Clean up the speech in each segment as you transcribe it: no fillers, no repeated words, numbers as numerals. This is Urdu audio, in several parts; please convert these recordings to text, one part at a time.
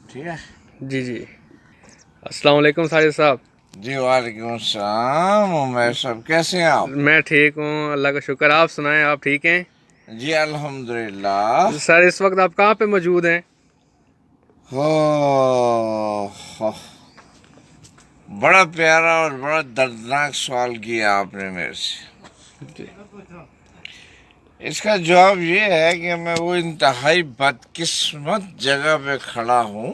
ٹھیک ہے جی جی السلام علیکم ساجد صاحب. جی وعلیکم السلام. عمیر صاحب کیسے ہیں آپ؟ میں ٹھیک ہوں, اللہ کا شکر. آپ سنائیں, آپ ٹھیک ہیں؟ جی الحمدللہ. سر اس وقت آپ کہاں پہ موجود ہیں؟ بڑا پیارا اور بڑا دردناک سوال کیا آپ نے میرے سے. اس کا جواب یہ ہے کہ میں وہ انتہائی بدقسمت جگہ پہ کھڑا ہوں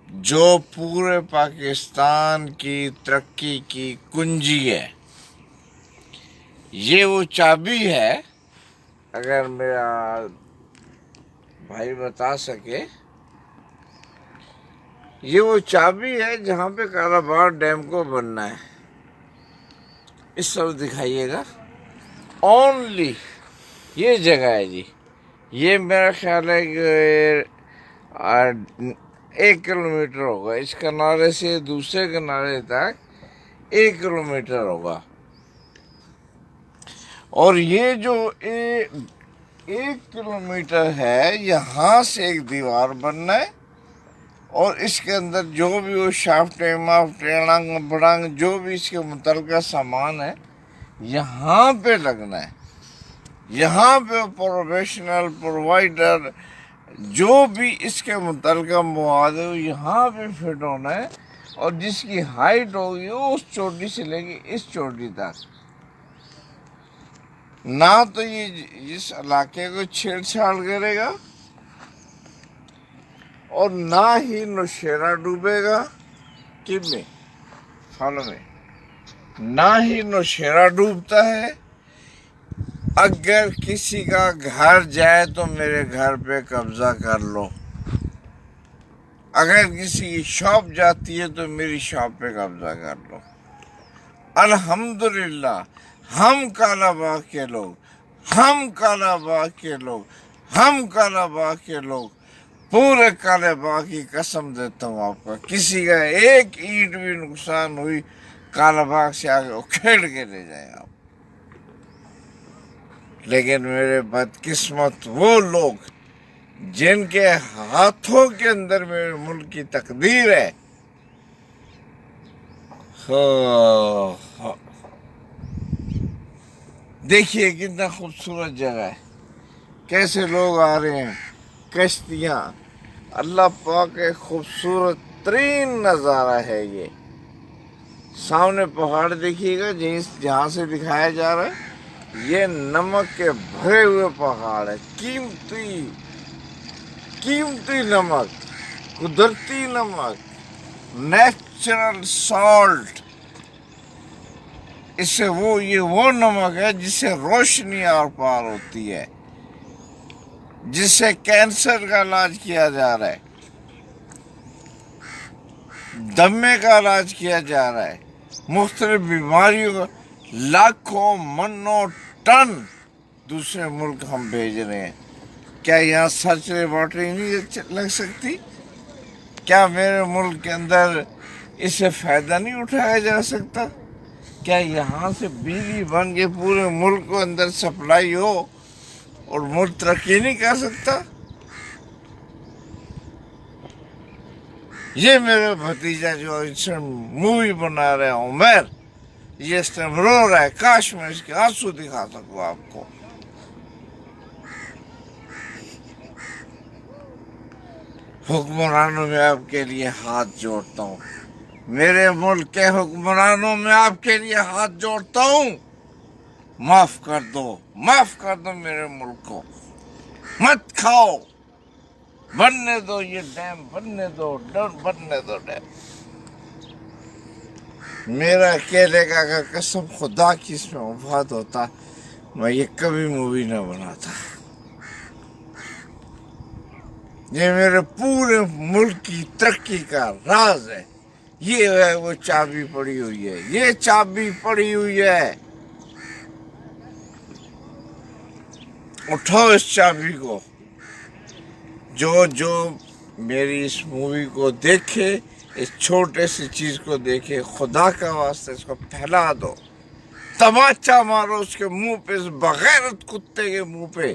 جو پورے پاکستان کی ترقی کی کنجی ہے. یہ وہ چابی ہے, اگر میرا بھائی بتا سکے, یہ وہ چابی ہے جہاں پہ کالاباغ ڈیم کو بننا ہے. اس طرف دکھائیے گا. اونلی یہ جگہ ہے جی. یہ میرا خیال ہے کہ 1 کلومیٹر ہوگا. اس کنارے سے دوسرے کنارے تک 1 کلومیٹر ہوگا. اور یہ جو 1 کلومیٹر ہے, یہاں سے ایک دیوار بننا ہے, اور اس کے اندر جو بھی وہ شافٹیں مافٹیں ڑنگ بڑنگ جو بھی اس کے متعلقہ سامان ہے یہاں پہ لگنا ہے. یہاں پہ پروفیشنل پرووائڈر جو بھی اس کے متعلقہ مواد ہے یہاں پہ فٹ ہونا ہے, اور جس کی ہائٹ ہوگی وہ اس چوٹی سے لے کے اس چوٹی تک. نہ تو یہ اس علاقے کو چھیڑ چھاڑ کرے گا, اور نہ ہی نوشیرہ ڈوبے گا. کب میں فالو میں نہ ہی نوشیرہ ڈوبتا ہے. اگر کسی کا گھر جائے تو میرے گھر پہ قبضہ کر لو. اگر کسی کی شاپ جاتی ہے تو میری شاپ پہ قبضہ کر لو. الحمدللہ ہم کالاباغ کے لوگ, ہم کالاباغ کے لوگ, ہم کالاباغ کے لوگ, پورے کالاباغ کی قسم دیتا ہوں آپ کا, کسی کا ایک اینٹ بھی نقصان ہوئی کالاباغ سے آگے اکھیڑ کے لے جائیں آپ. لیکن میرے بدقسمت وہ لوگ جن کے ہاتھوں کے اندر میرے ملک کی تقدیر ہے, دیکھیے کتنا خوبصورت جگہ ہے, کیسے لوگ آ رہے ہیں, کشتیاں. اللہ پاک ایک خوبصورت ترین نظارہ ہے یہ. سامنے پہاڑ دیکھیے گا جہاں سے دکھایا جا رہا ہے, یہ نمک کے بھرے ہوئے پہاڑ ہے. قیمتی نمک, قدرتی نمک, نیچرل سالٹ. اس سے یہ وہ نمک ہے جس سے روشنی آر پار ہوتی ہے, جس سے کینسر کا علاج کیا جا رہا ہے, دمے کا علاج کیا جا رہا ہے, مختلف بیماریوں کا. لاکھوں منوں ٹن دوسرے ملک ہم بھیج رہے ہیں. کیا یہاں سرچ لیبارٹری نہیں لگ سکتی؟ کیا میرے ملک کے اندر اس سے فائدہ نہیں اٹھایا جا سکتا؟ کیا یہاں سے بجلی بن کے پورے ملک کو اندر سپلائی ہو اور ملک ترقی نہیں کر سکتا؟ یہ میرے بھتیجا جو اس میں مووی بنا رہے ہیں عمیر, یہ اس ٹائم رو رہا ہے. کاش میں اس کے آنسو دکھا سکوں آپ کو. حکمرانوں میں آپ کے لیے ہاتھ جوڑتا ہوں, میرے ملک کے حکمرانوں میں آپ کے لیے ہاتھ جوڑتا ہوں. معاف کر دو, معاف کر دو میرے ملک کو. مت کھاؤ, بننے دو یہ ڈیم, بننے دو بننے دو ڈیم. میرا اکیلے کا قسم خدا کی اس میں مفاد ہوتا, میں یہ کبھی مووی نہ بناتا. یہ میرے پورے ملک کی ترقی کا راز ہے. یہ ہے وہ چابی پڑی ہوئی ہے, یہ چابی پڑی ہوئی ہے. اٹھاؤ اس چابی کو. جو میری اس مووی کو دیکھے, اس چھوٹے سی چیز کو دیکھے, خدا کا واسطہ اس کو پھیلا دو. تماچا مارو اس کے منہ پہ, اس بغیرت کتے کے منہ پہ.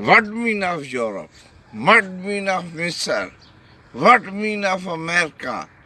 What mean of Europe? What mean of Misr? What mean of America?